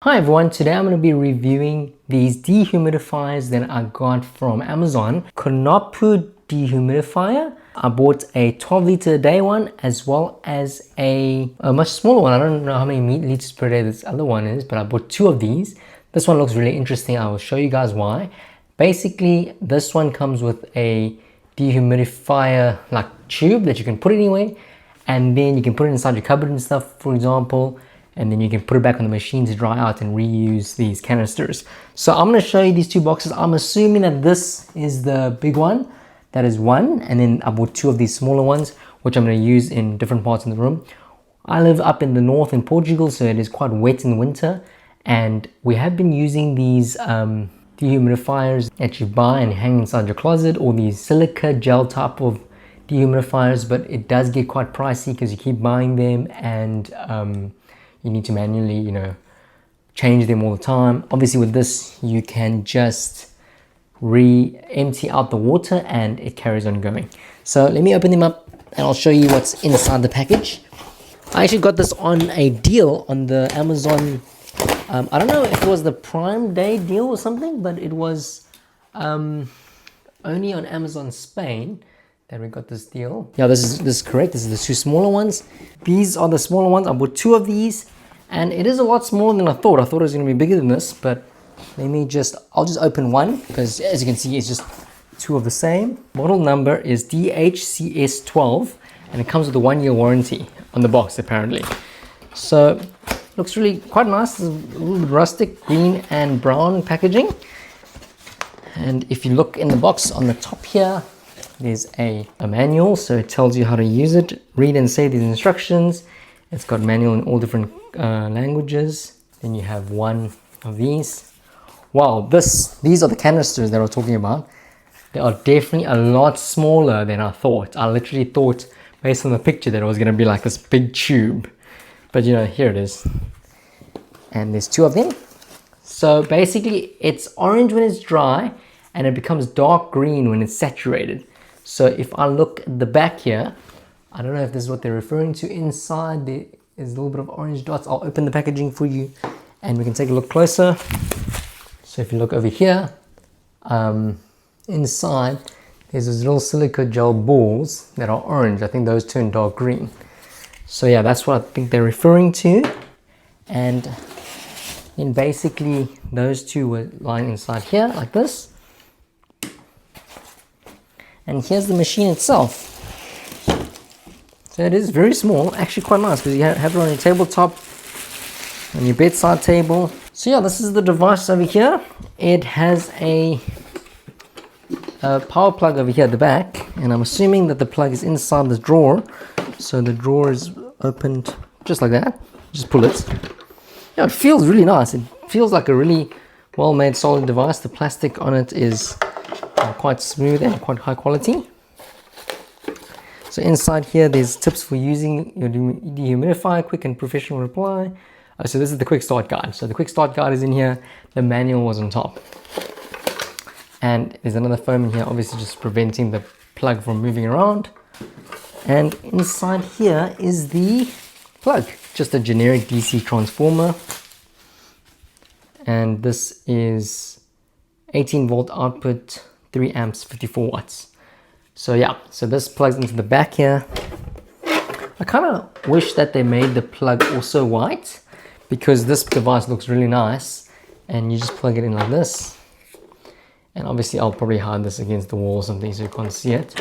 Hi everyone, today I'm going to be reviewing these dehumidifiers that I got from Amazon. Conopu dehumidifier. I bought a 12 liter a day one as well as a much smaller one. I don't know how many liters per day this other one is, but I bought two of these. This one looks really interesting. I will show you guys why. Basically, this one comes with a dehumidifier like tube that you can put anywhere, and then you can put it inside your cupboard and stuff, for example. And then you can put it back on the machine to dry out and reuse these canisters. So I'm going to show you these two boxes. I'm assuming that this is the big one. That is one. And then I bought two of these smaller ones, which I'm going to use in different parts of the room. I live up in the north in Portugal, so it is quite wet in winter. And we have been using these dehumidifiers that you buy and hang inside your closet, or these silica gel type of dehumidifiers. But it does get quite pricey because you keep buying them, and you need to manually, change them all the time. Obviously with this, you can just empty out the water and it carries on going. So let me open them up and I'll show you what's inside the package. I actually got this on a deal on the Amazon. I don't know if it was the Prime Day deal or something, but it was only on Amazon Spain that we got this deal. Yeah, this is correct. This is the two smaller ones. These are the smaller ones. I bought two of these, and it is a lot smaller than I thought. I thought it was going to be bigger than this, but I'll just open one, because as you can see, it's just two of the same. Model number is DHCS12, and it comes with a 1-year warranty on the box, apparently. So, looks really quite nice. It's a little bit rustic, green and brown packaging. And if you look in the box on the top here, there's a manual, so it tells you how to use it. Read and save these instructions. It's got manual in all different languages. Then you have one of these. Wow, these are the canisters that we're talking about. They are definitely a lot smaller than I thought. I literally thought, based on the picture, that it was going to be like this big tube. But here it is. And there's two of them. So basically, it's orange when it's dry, and it becomes dark green when it's saturated. So if I look at the back here, I don't know if this is what they're referring to. Inside there is a little bit of orange dots. I'll open the packaging for you and we can take a look closer. So if you look over here, inside there's these little silica gel balls that are orange. I think those turn dark green. So yeah, that's what I think they're referring to. And then basically those two were lying inside here like this. And here's the machine itself. So it is very small, actually quite nice, because you have it on your tabletop, on your bedside table. So yeah, this is the device over here. It has a power plug over here at the back, and I'm assuming that the plug is inside the drawer. So the drawer is opened just like that. Just pull it. Yeah, it feels really nice. It feels like a really well-made solid device. The plastic on it is quite smooth and quite high quality. So inside here, there's tips for using your dehumidifier, quick and professional reply. So this is the quick start guide. So the quick start guide is in here. The manual was on top. And there's another foam in here, obviously just preventing the plug from moving around. And inside here is the plug, just a generic DC transformer. And this is 18 volt output, 3 amps, 54 watts. So yeah, so this plugs into the back here. I kind of wish that they made the plug also white, because this device looks really nice, and you just plug it in like this. And obviously I'll probably hide this against the wall or something so you can't see it.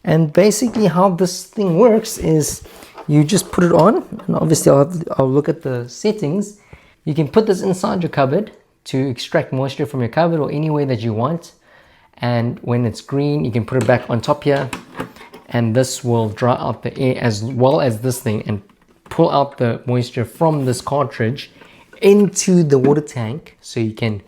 And basically how this thing works is you just put it on, and obviously I'll look at the settings. You can put this inside your cupboard to extract moisture from your cupboard or anywhere that you want. And when it's green, you can put it back on top here, and this will dry out the air as well as this thing and pull out the moisture from this cartridge into the water tank, so you can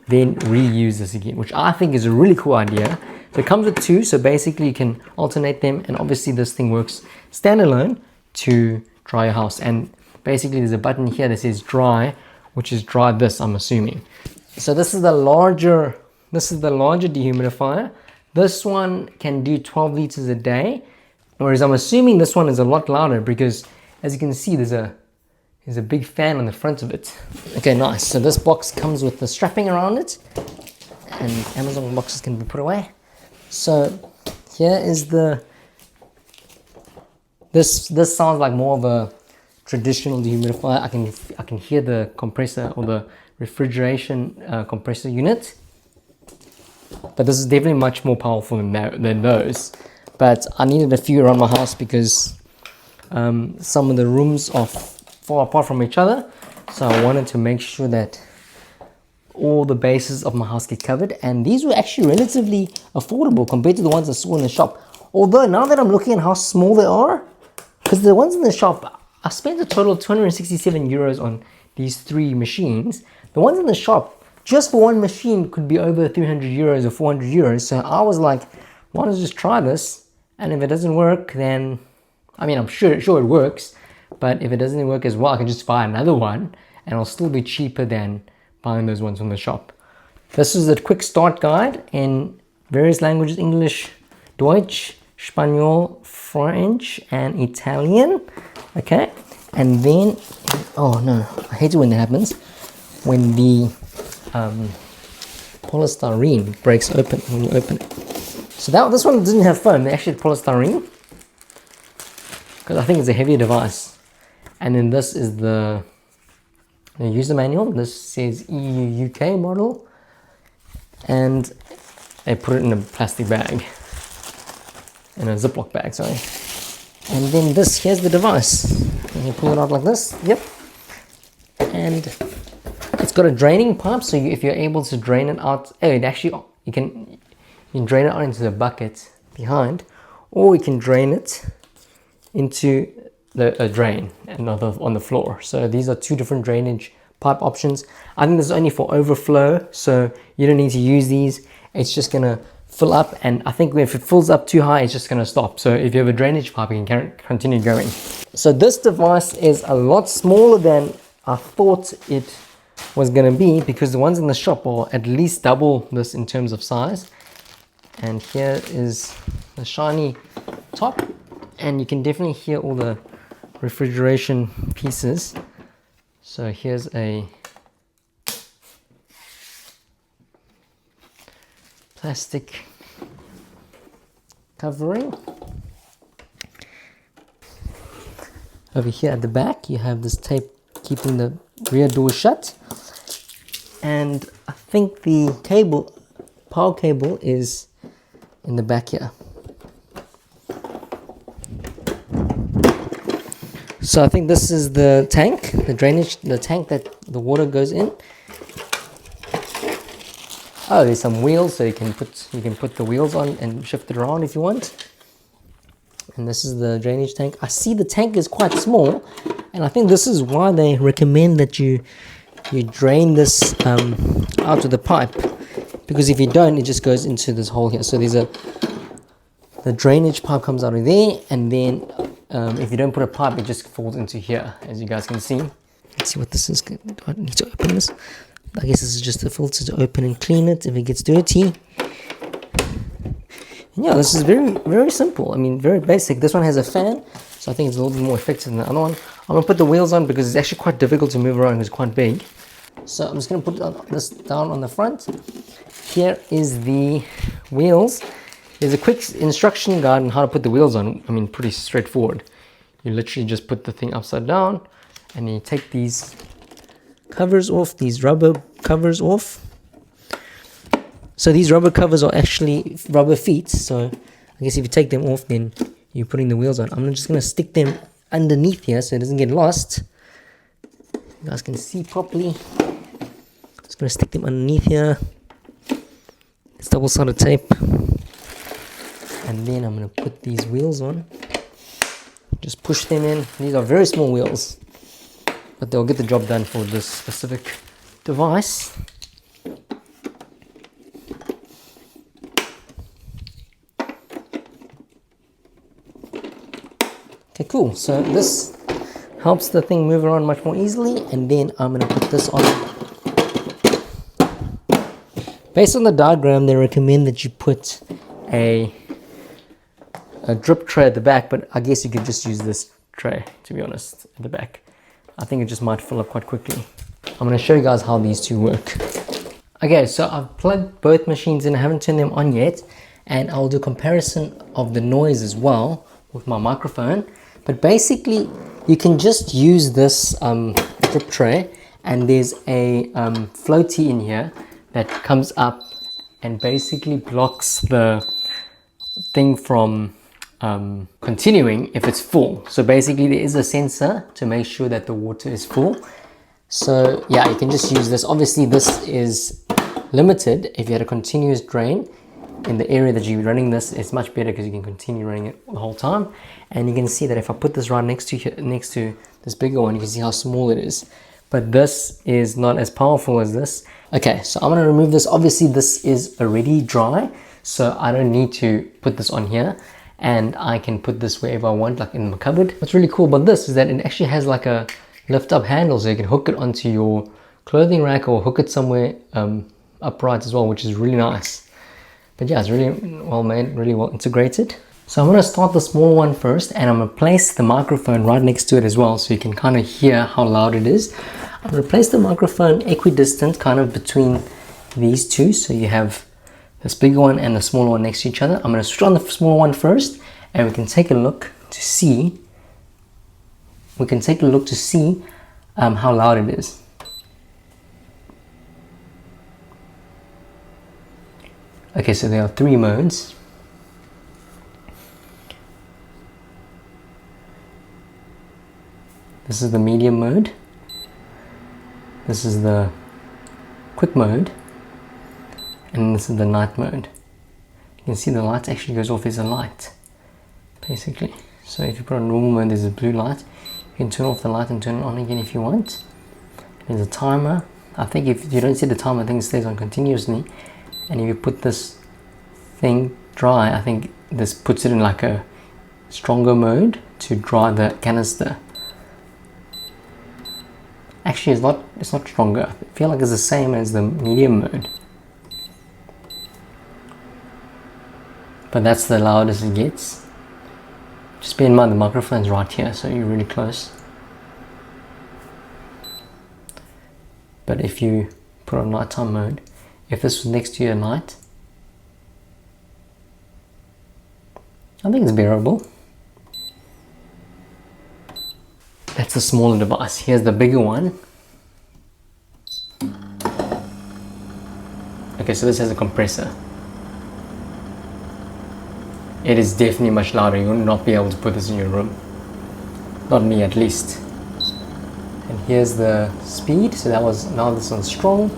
then reuse this again, which I think is a really cool idea. So it comes with two, so basically you can alternate them, and obviously this thing works standalone to dry your house. And basically there's a button here that says dry, which is dry this, I'm assuming. So this is the larger dehumidifier. This one can do 12 liters a day, whereas I'm assuming this one is a lot louder, because as you can see, there's There's a big fan on the front of it. Okay, nice. So this box comes with the strapping around it, and Amazon boxes can be put away. So here is the, this sounds like more of a traditional dehumidifier. I can hear the compressor or the refrigeration compressor unit, but this is definitely much more powerful than those. But I needed a few around my house because some of the rooms are far apart from each other, so I wanted to make sure that all the bases of my house get covered, and these were actually relatively affordable compared to the ones I saw in the shop. Although now that I'm looking at how small they are, because the ones in the shop, I spent a total of 267 euros on these 3 machines. The ones in the shop, just for one machine, could be over 300 euros or 400 euros. So I was like, why don't I just try this? And if it doesn't work, then, I mean, I'm sure it works. But if it doesn't work as well, I can just buy another one and it'll still be cheaper than buying those ones from the shop. This is a quick start guide in various languages: English, Deutsch, Spanish, French, and Italian. Okay, and then, oh no, I hate it when that happens, when the polystyrene breaks open when you open it. So this one didn't have foam, they actually had polystyrene, because I think it's a heavier device. And then this is the user manual. This says EU UK model, and they put it in a plastic bag, in a Ziploc bag, sorry. And then here's the device. And you pull it out like this, yep. And it's got a draining pipe, so if you're able to drain it out, you can drain it out into the bucket behind, or you can drain it into a drain and on the floor. So these are 2 different drainage pipe options. I think this is only for overflow, so you don't need to use these. It's just gonna fill up, and I think if it fills up too high, it's just gonna stop. So if you have a drainage pipe, you can continue going. So this device is a lot smaller than I thought it was gonna be, because the ones in the shop are at least double this in terms of size. And here is the shiny top, and you can definitely hear all the refrigeration pieces. So here's a plastic covering. Over here at the back you have this tape keeping the rear door shut, and I think the power cable is in the back here. So I think this is the tank, the tank that the water goes in. Oh, there's some wheels, so you can put the wheels on and shift it around if you want. And this is the drainage tank. I see the tank is quite small, and I think this is why they recommend that you drain this out of the pipe, because if you don't, it just goes into this hole here. So the drainage pipe comes out of there, and then if you don't put a pipe, it just falls into here, as you guys can see. Let's see what this is. Do I need to open this? I guess this is just a filter to open and clean it if it gets dirty. And yeah, this is very, very simple. I mean, very basic. This one has a fan, so I think it's a little bit more effective than the other one. I'm gonna put the wheels on because it's actually quite difficult to move around. It's quite big. So I'm just gonna put this down on the front. Here is the wheels. There's a quick instruction guide on how to put the wheels on. I mean, pretty straightforward. You literally just put the thing upside down, and you take these covers off, these rubber covers off. So these rubber covers are actually rubber feet, so I guess if you take them off, then you're putting the wheels on. I'm just going to stick them underneath here so it doesn't get lost. You guys can see properly. Just going to stick them underneath here. It's double-sided tape. And then I'm going to put these wheels on. Just push them in. These are very small wheels, but they'll get the job done for this specific device. Okay, cool. So this helps the thing move around much more easily, and then I'm going to put this on. Based on the diagram, they recommend that you put a drip tray at the back, but I guess you could just use this tray, to be honest, at the back. I think it just might fill up quite quickly. I'm going to show you guys how these two work. Okay, so I've plugged both machines in. I haven't turned them on yet, and I'll do comparison of the noise as well with my microphone. But basically, you can just use this drip tray, and there's a floaty in here that comes up and basically blocks the thing from continuing if it's full. So basically there is a sensor to make sure that the water is full. So yeah, you can just use this. Obviously this is limited. If you had a continuous drain in the area that you're running this, it's much better because you can continue running it the whole time. And you can see that if I put this right next to this bigger one, you can see how small it is. But this is not as powerful as this. Okay, so I'm going to remove this. Obviously this is already dry, so I don't need to put this on here, and I can put this wherever I want, like in my cupboard. What's really cool about this is that it actually has like a lift up handle, so you can hook it onto your clothing rack or hook it somewhere upright as well, which is really nice. But yeah, it's really well made, really well integrated. So I'm going to start the small one first, and I'm going to place the microphone right next to it as well, so you can kind of hear how loud it is. I'm going to place the microphone equidistant kind of between these two, so you have this bigger one and the smaller one next to each other. I'm going to switch on the smaller one first, and we can take a look to see how loud it is. Okay, so there are 3 modes. This is the medium mode. This is the quick mode. And this is the night mode. You can see the light actually goes off. There's a light, basically. So if you put on normal mode, there's a blue light. You can turn off the light and turn it on again if you want. There's a timer. I think if you don't see the timer, I think it stays on continuously. And if you put this thing dry, I think this puts it in like a stronger mode to dry the canister. Actually, it's not stronger. I feel like it's the same as the medium mode. But that's the loudest it gets. Just bear in mind the microphone's right here, so you're really close. But if you put on nighttime mode, if this was next to you at night, I think it's bearable. That's the smaller device. Here's the bigger one. Okay, so this has a compressor. It is definitely much louder. You will not be able to put this in your room. Not me, at least. And here's the speed. So that was, now this one's strong.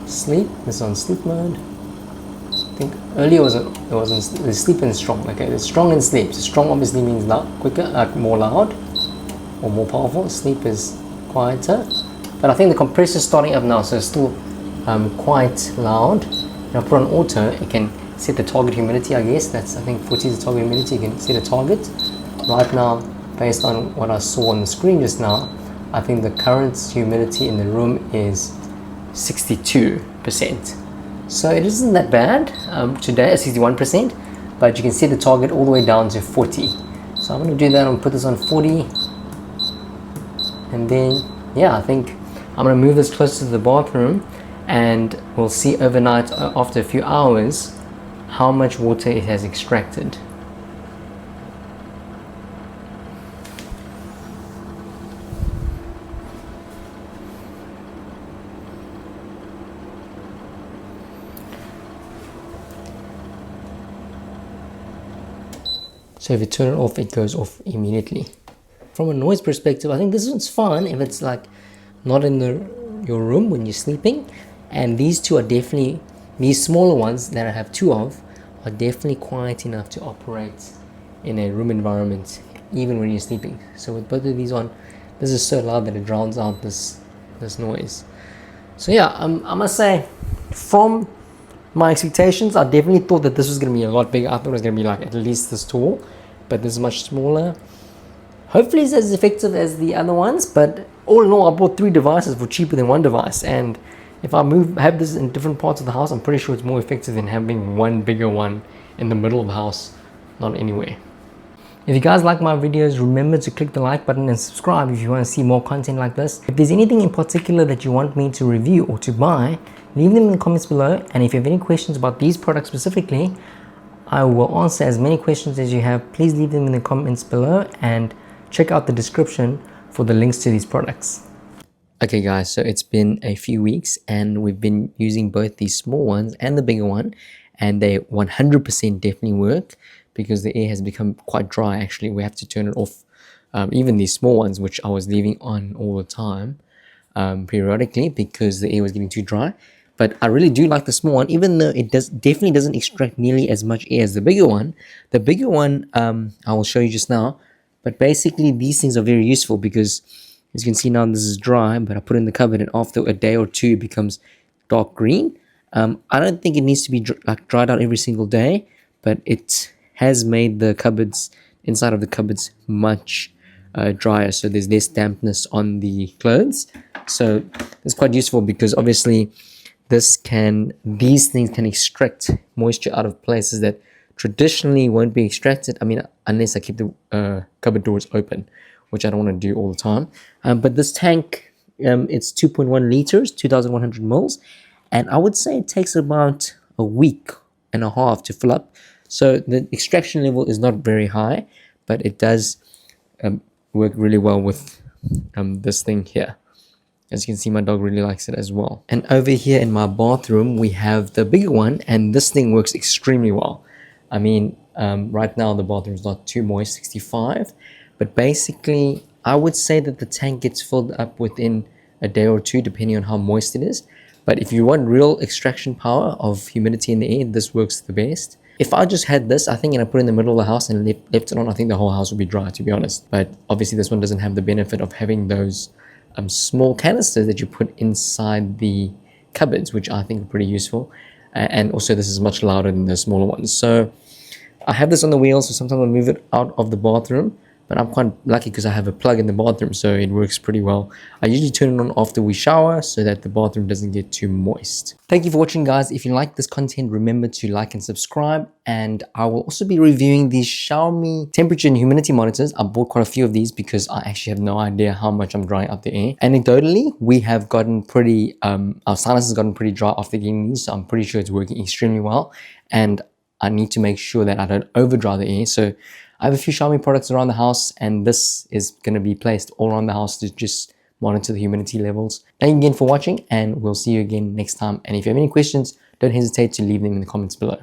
Sleep. This is on sleep mode. I think earlier it was the sleep and strong. Okay, the strong and sleep. So strong obviously means loud, quicker, more loud, or more powerful. Sleep is quieter. But I think the compressor is starting up now, so it's still quite loud. Now put on auto, it can set the target humidity, I guess. That's, I think 40 is the target humidity. You can set a target. Right now, based on what I saw on the screen just now, I think the current humidity in the room is 62%. So it isn't that bad today at 61%, but you can set the target all the way down to 40. So I'm going to do that. I'm going to put this on 40. And then, yeah, I think I'm going to move this closer to the bathroom, and we'll see overnight after a few hours how much water it has extracted. So if you turn it off, it goes off immediately. From a noise perspective, I think this one's fine if it's like not in your room when you're sleeping. And these two are definitely, these smaller ones that I have 2 of, are definitely quiet enough to operate in a room environment, even when you're sleeping. So with both of these on, this is so loud that it drowns out this noise. So yeah, I must say, from my expectations, I definitely thought that this was going to be a lot bigger. I thought it was going to be like at least this tall, but this is much smaller. Hopefully it's as effective as the other ones, but all in all, I bought 3 devices for cheaper than 1 device, and if I have this in different parts of the house, I'm pretty sure it's more effective than having one bigger one in the middle of the house, not anywhere. If you guys like my videos, remember to click the like button and subscribe if you want to see more content like this. If there's anything in particular that you want me to review or to buy, leave them in the comments below. And if you have any questions about these products specifically, I will answer as many questions as you have. Please leave them in the comments below and check out the description for the links to these products. Okay guys, so it's been a few weeks and we've been using both these small ones and the bigger one, and they 100% definitely work because the air has become quite dry. Actually, we have to turn it off. Even these small ones, which I was leaving on all the time periodically because the air was getting too dry. But I really do like the small one, even though it definitely doesn't extract nearly as much air as the bigger one. The bigger one, I will show you just now. But basically, these things are very useful because, as you can see now, this is dry, but I put it in the cupboard, and after a day or two, it becomes dark green. I don't think it needs to be dried out every single day, but it has made the cupboards, inside of the cupboards, much drier, so there's less dampness on the clothes. So it's quite useful because obviously these things can extract moisture out of places that traditionally won't be extracted. I mean, unless I keep the cupboard doors open, which I don't want to do all the time. But this tank, it's 2.1 liters, 2,100 mils, and I would say it takes about a week and a half to fill up. So the extraction level is not very high, but it does work really well with this thing here. As you can see, my dog really likes it as well. And over here in my bathroom, we have the bigger one, and this thing works extremely well. I mean, right now the bathroom is not too moist, 65, but basically I would say that the tank gets filled up within a day or two, depending on how moist it is. But if you want real extraction power of humidity in the air, this works the best. If I just had this, I think, and I put it in the middle of the house and left it on, I think the whole house would be dry, to be honest. But obviously this one doesn't have the benefit of having those small canisters that you put inside the cupboards, which I think are pretty useful. And also this is much louder than the smaller ones. So I have this on the wheel, so sometimes I'll move it out of the bathroom. But I'm quite lucky because I have a plug in the bathroom, so it works pretty well. I usually turn it on after we shower so that the bathroom doesn't get too moist. Thank you for watching, guys. If you like this content, remember to like and subscribe. And I will also be reviewing these Xiaomi temperature and humidity monitors. I bought quite a few of these because I actually have no idea how much I'm drying out the air. Anecdotally, we have gotten pretty, our sinus has gotten pretty dry after getting these, so I'm pretty sure it's working extremely well. And I need to make sure that I don't over dry the air. So I have a few Xiaomi products around the house, and this is going to be placed all around the house to just monitor the humidity levels. Thank you again for watching, and we'll see you again next time. And if you have any questions, don't hesitate to leave them in the comments below.